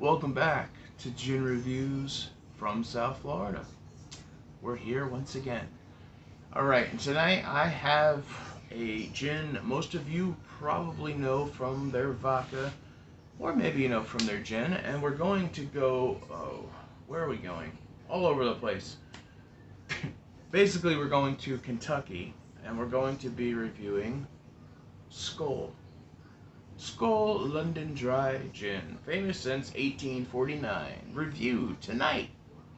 Welcome back to Gin Reviews from South Florida. We're here once again. Alright, and tonight I have a gin most of you probably know from their vodka, or maybe you know from their gin, and we're going to go, where are we going? All over the place. Basically, we're going to Kentucky, and we're going to be reviewing SKÖL. SKÖL London Dry Gin, famous since 1849. Reviewed tonight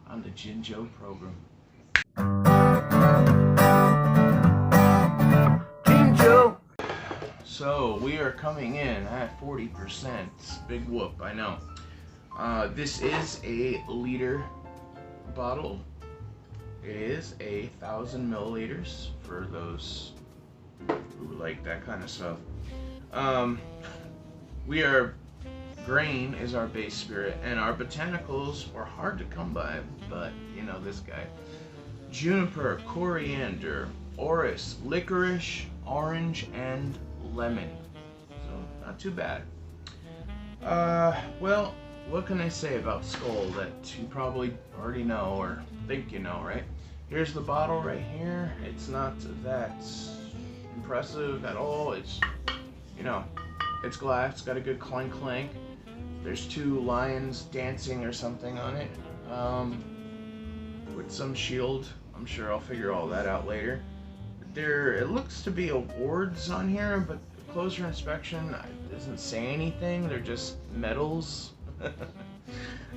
on the GinJoe program. GinJoe! So, we are coming in at 40%. Big whoop, I know. This is a liter bottle. It is 1,000 milliliters for those who like that kind of stuff. Grain is our base spirit, and our botanicals are hard to come by, but you know this guy. Juniper, coriander, orris, licorice, orange, and lemon. So, not too bad. Well, what can I say about SKÖL that you probably already know, or think you know, right? Here's the bottle right here. It's not that impressive at all. It's, you know, it's glass. It's got a good clank clank. There's two lions dancing or something on it, with some shield. I'm sure I'll figure all that out later. It looks to be awards on here, but closer inspection doesn't say anything. They're just medals.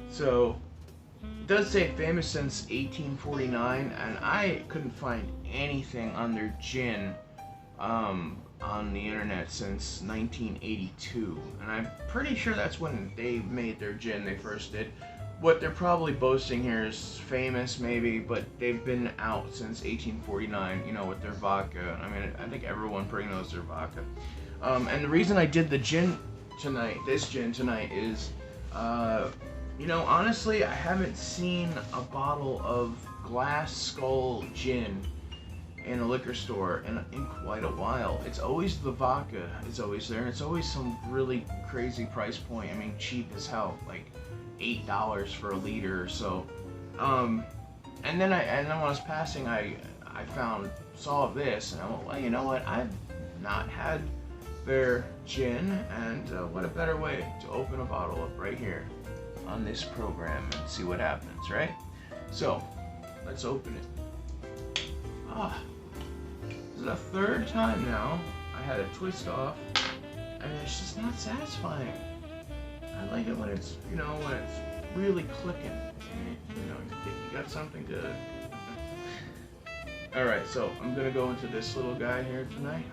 So it does say famous since 1849, and I couldn't find anything on their gin on the internet since 1982, and I'm pretty sure that's when they made their gin. They first did. What they're probably boasting here is famous, maybe, but they've been out since 1849, you know, with their vodka. I mean, I think everyone pretty knows their vodka. And the reason I did the gin tonight, this gin tonight, is, you know, honestly, I haven't seen a bottle of glass SKÖL gin in a liquor store in quite a while. It's always the vodka is always there, and it's always some really crazy price point. I mean, cheap as hell, like $8 for a liter or so. And then when I was passing, I saw this, and I went, well, you know what? I've not had their gin, and what a better way to open a bottle up right here on this program and see what happens, right? So let's open it. This is the third time now I had a twist off, and it's just not satisfying. I like it when it's, you know, when it's really clicking, and you know, you got something good. Alright, so I'm gonna go into this little guy here tonight.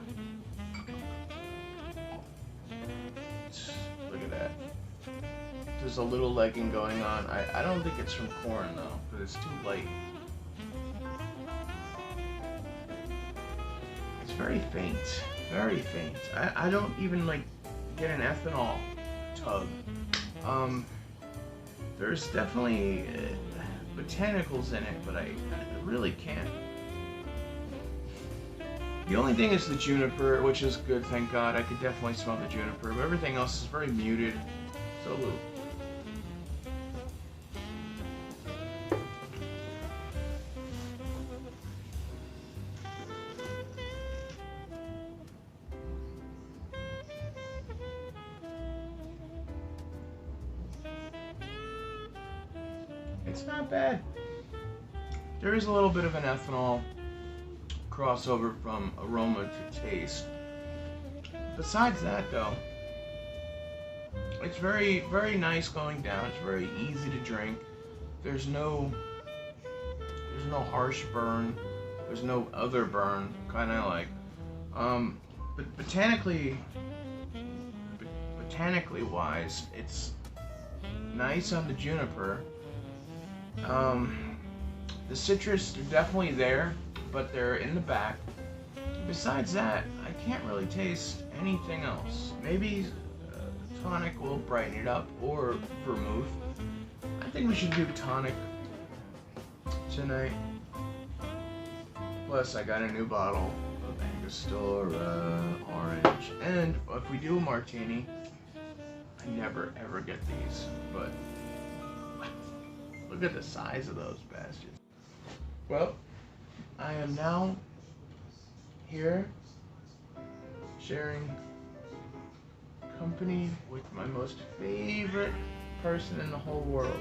Look at that. There's a little legging going on. I don't think it's from corn though, because it's too light. It's very faint, very faint. I don't even like get an ethanol tug. There's definitely botanicals in it, but I really can't. The only thing is the juniper, which is good, thank God. I could definitely smell the juniper, but everything else is very muted. So low. It's not bad. There is a little bit of an ethanol crossover from aroma to taste. Besides that, though, it's very, very nice going down. It's very easy to drink. There's no harsh burn. There's no other burn, kind of like. But botanically wise, it's nice on the juniper. The citrus, they're definitely there, but they're in the back. Besides that, I can't really taste anything else. Maybe tonic will brighten it up, or vermouth. I think we should do tonic tonight. Plus, I got a new bottle of Angostura orange. And if we do a martini, I never ever get these, but look at the size of those bastards. Well, I am now here sharing company with my most favorite person in the whole world,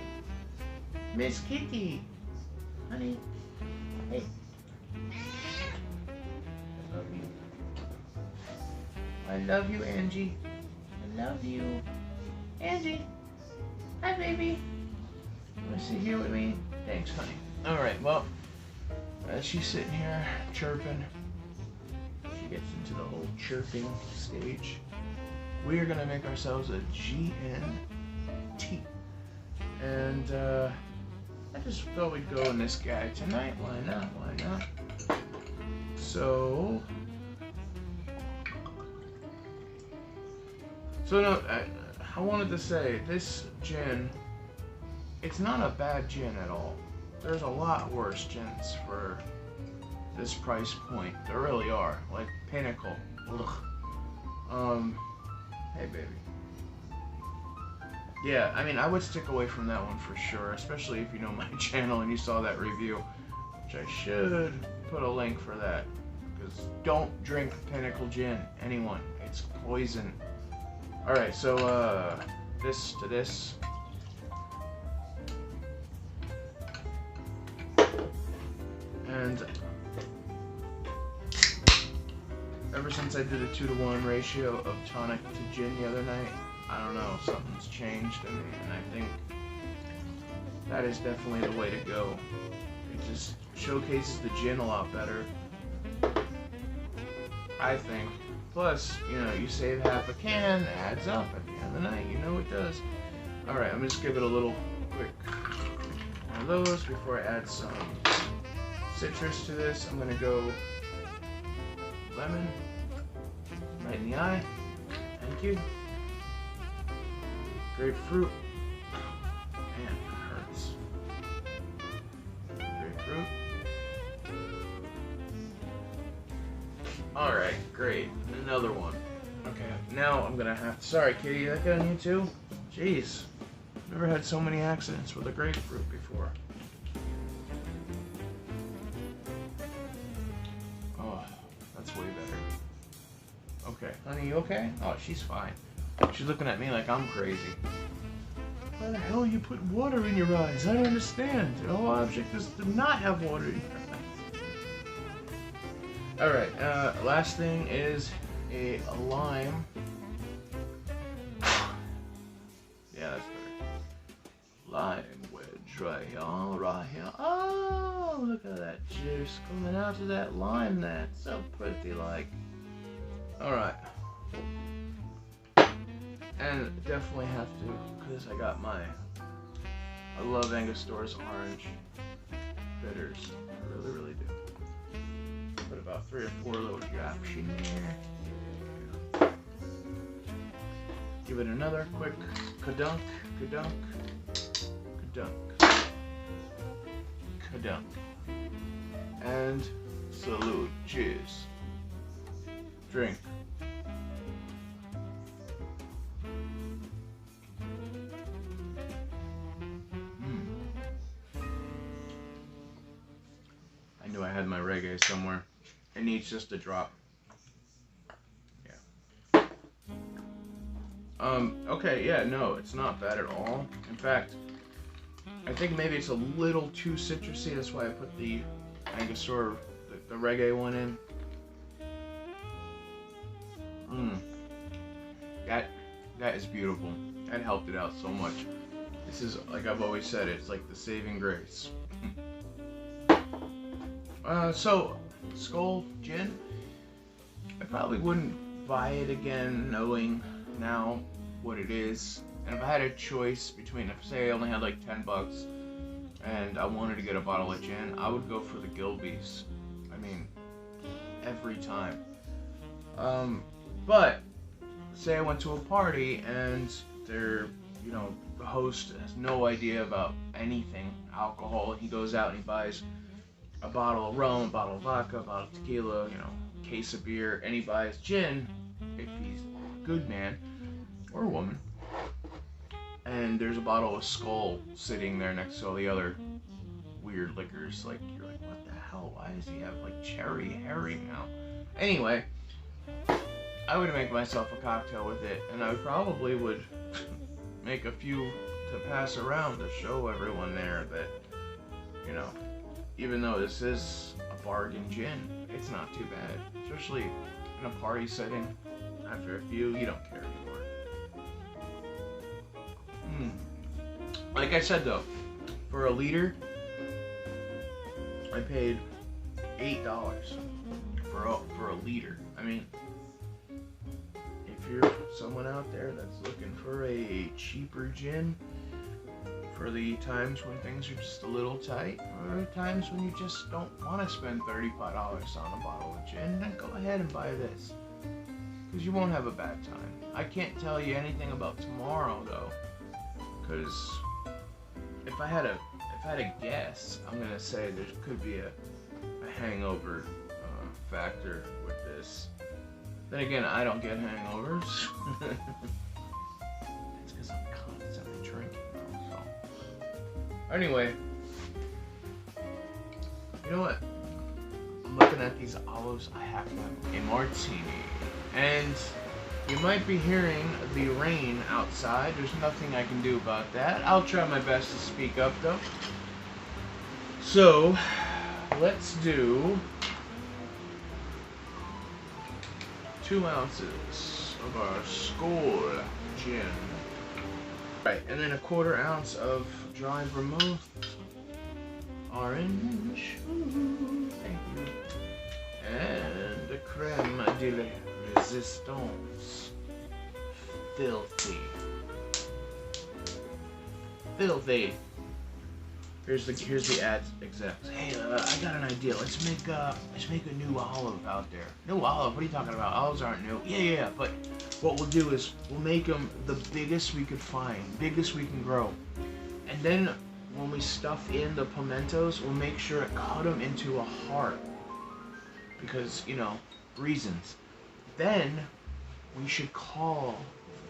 Miss Kitty. Honey, hey. I love you. I love you, Angie. I love you. Angie. Hi, baby. You want to sit here with me? Thanks, honey. Alright, well, as she's sitting here chirping, she gets into the whole chirping stage. We are going to make ourselves a GNT. And, I just thought we'd go in this guy tonight. Why not? Why not? So no, I wanted to say, this gin, it's not a bad gin at all. There's a lot worse gins for this price point. There really are. Like Pinnacle. Ugh. Hey, baby. Yeah, I mean, I would stick away from that one for sure, especially if you know my channel and you saw that review, which I should put a link for that, because don't drink Pinnacle Gin, anyone. It's poison. Alright, so, this to this. And ever since I did a 2-to-1 ratio of tonic to gin the other night, I don't know, something's changed in me, and I think that is definitely the way to go. It just showcases the gin a lot better, I think. Plus, you know, you save half a can, adds up at the end of the night, you know it does. Alright, I'm just give it a little quick one of those before I add some citrus to this. I'm gonna go lemon, right in the eye, thank you. Grapefruit, man, it hurts. Grapefruit. Alright, great. Another one. Okay, now I'm gonna have to. Sorry, Kitty, that got on you too? Jeez. Never had so many accidents with a grapefruit before. Oh, that's way better. Okay, honey, you okay? Oh, she's fine. She's looking at me like I'm crazy. Why the hell you put water in your eyes? I don't understand. All objects do not have water in your eyes. Alright, last thing is a lime. Yeah, that's better. Lime wedge right here, right here. Oh, look at that juice coming out of that lime there. It's so pretty like. Alright. And definitely have to, because I got I love Angostore's orange bitters. I really, really do. Put about 3 or 4 little drops in there. Give it another quick ka-dunk, ka-dunk, ka-dunk, ka-dunk. And salute. Cheers. Drink. I had my reggae somewhere. It needs just a drop. Yeah. Okay, yeah, no, it's not bad at all. In fact, I think maybe it's a little too citrusy. That's why I put the Angostura, the reggae one in. That is beautiful. That helped it out so much. This is, like I've always said, it's like the saving grace. So, SKÖL Gin, I probably wouldn't buy it again knowing now what it is. And if I had a choice between, if say I only had like 10 bucks and I wanted to get a bottle of gin, I would go for the Gilbeys. I mean, every time. But, say I went to a party and they're, you know, the host has no idea about anything, alcohol, he goes out and he buys a bottle of rum, a bottle of vodka, a bottle of tequila, you know, a case of beer, and he buys gin, if he's a good man, or woman, and there's a bottle of SKÖL sitting there next to all the other weird liquors. Like, you're like, what the hell? Why does he have like cherry herring now? Anyway, I would make myself a cocktail with it, and I probably would make a few to pass around to show everyone there that, you know, even though this is a bargain gin, it's not too bad. Especially in a party setting. After a few, you don't care anymore. Like I said though, for a liter, I paid $8 for a liter. I mean, if you're someone out there that's looking for a cheaper gin for the times when things are just a little tight, or times when you just don't want to spend $35 on a bottle of gin, then go ahead and buy this, because you won't have a bad time. I can't tell you anything about tomorrow though, because if I had a guess, I'm gonna say there could be a hangover factor with this. Then again, I don't get hangovers. It's because I'm constantly drinking though, so. Anyway, you know what? I'm looking at these olives. I have to have a martini. And you might be hearing the rain outside. There's nothing I can do about that. I'll try my best to speak up though. So, let's do 2 ounces of our SKÖL Gin. Right, and then a 1/4 ounce of dry vermouth. Orange. Ooh, thank you. And a creme de la resistance. Filthy. Filthy. Here's the ad execs. Hey, I got an idea. Let's make a new olive out there. New olive? What are you talking about? Olives aren't new. Yeah. But what we'll do is we'll make them the biggest we could find, biggest we can grow, and then when we stuff in the pimentos, we'll make sure to cut them into a heart, because, you know, reasons. Then we should call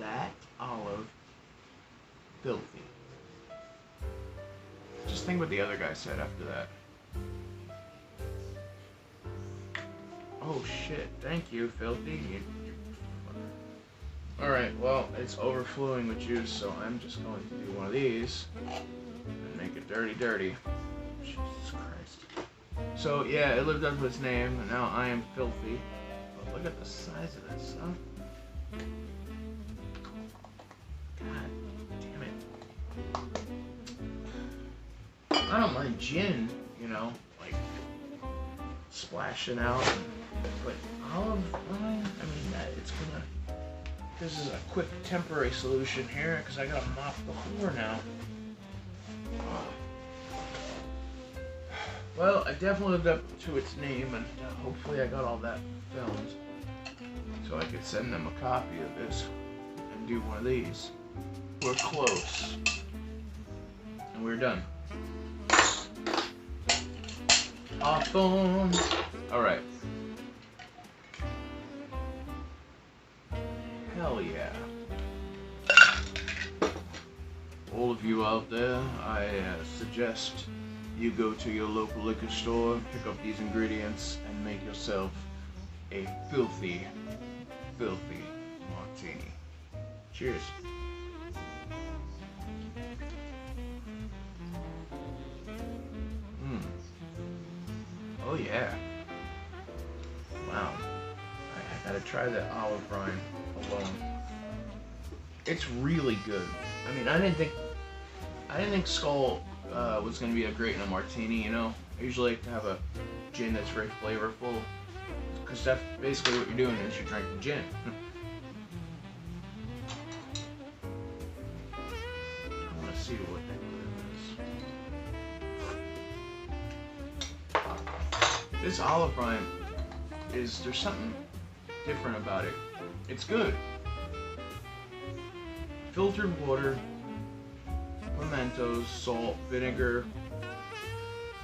that olive filthy. Just think what the other guy said after that. Oh shit, thank you, filthy. Alright, well, it's overflowing with juice, so I'm just going to do one of these and make it dirty. Jesus Christ. So, yeah, it lived up to its name, and now I am filthy. But look at the size of this, huh? God damn it. I don't mind gin, you know, like splashing out, but olive oil, I mean, it's gonna. This is a quick temporary solution here, because I gotta mop the floor now. Well, I definitely lived up to its name, and hopefully I got all that filmed, so I could send them a copy of this and do one of these. We're close, and we're done. Awesome. Alright. Hell yeah. All of you out there, I suggest you go to your local liquor store, pick up these ingredients, and make yourself a filthy martini. Cheers. Oh yeah. Wow. I gotta try that olive brine alone. It's really good. I mean, I didn't think SKÖL was gonna be a great in a martini, you know? I usually like to have a gin that's very flavorful, because that's basically what you're doing is you're drinking gin. I wanna see what that is. This olive brine there's something different about it. It's good. Filtered water, pimentos, salt, vinegar,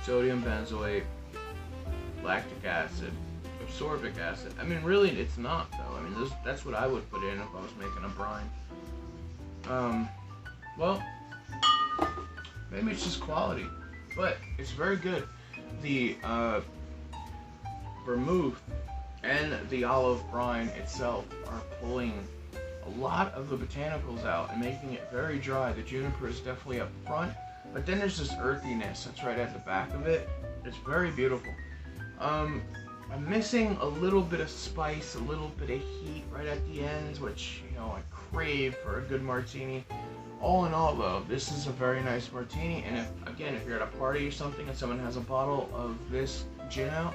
sodium benzoate, lactic acid, ascorbic acid. I mean, really, it's not though. I mean, that's what I would put in if I was making a brine. Well, maybe it's just quality, but it's very good. The vermouth and the olive brine itself are pulling a lot of the botanicals out and making it very dry. The juniper is definitely up front, but then there's this earthiness that's right at the back of it. It's very beautiful. I'm missing a little bit of spice, a little bit of heat right at the ends, which, you know, I crave for a good martini. All in all, though, this is a very nice martini, and if you're at a party or something and someone has a bottle of this gin out,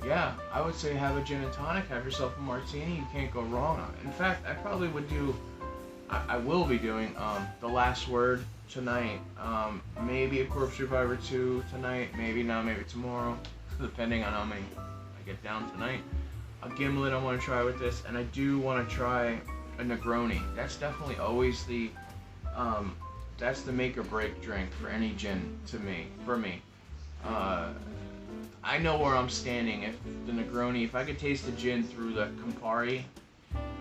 yeah, I would say have a gin and tonic, have yourself a martini, you can't go wrong. In fact, I probably would do, I will be doing The Last Word tonight, maybe a Corpse Reviver 2 tonight, maybe not, maybe tomorrow, depending on how many I get down tonight. A gimlet I want to try with this, and I do want to try a Negroni. That's definitely always the that's the make or break drink for any gin for me. I know where I'm standing. If the Negroni, if I could taste the gin through the Campari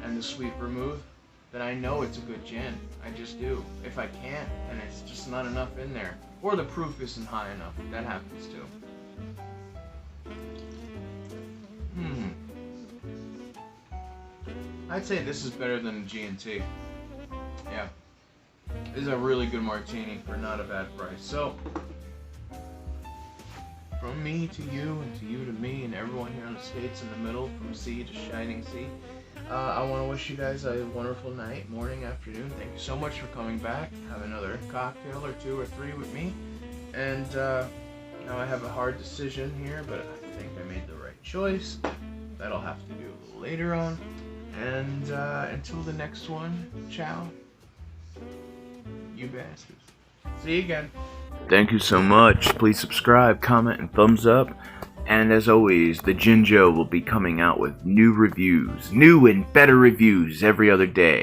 and the sweet vermouth, then I know it's a good gin. I just do. If I can't, then it's just not enough in there. Or the proof isn't high enough. That happens too. I'd say this is better than G&T. Yeah. This is a really good martini for not a bad price. So, from me to you, and to you to me, and everyone here in the States in the middle, from sea to shining sea, I want to wish you guys a wonderful night, morning, afternoon. Thank you so much for coming back. Have another cocktail or 2 or 3 with me. And now I have a hard decision here, but I think I made the right choice. That'll have to do a little later on. And until the next one, ciao. You bastards. See you again. Thank you so much. Please subscribe, comment, and thumbs up. And as always, the GinJoe will be coming out with new reviews, new and better reviews every other day.